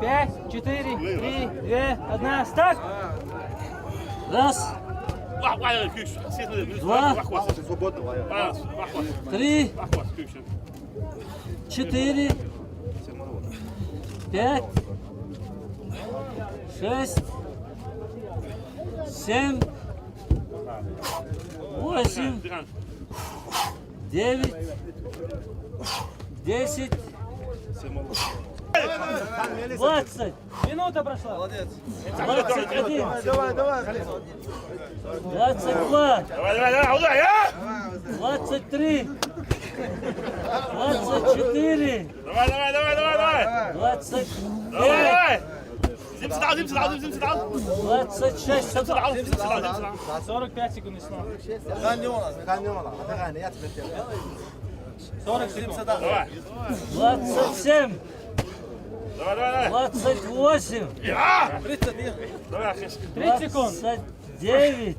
Пять, четыре, три, две, одна, старт! Раз, два, три, четыре, пять, шесть, семь, восемь, девять, 10, 20. Минута прошла. 21. Давай. 22. 23. 24. 25. 26. 45 секунд снова. 40 секунд. 27. 28. 30 секунд. 29.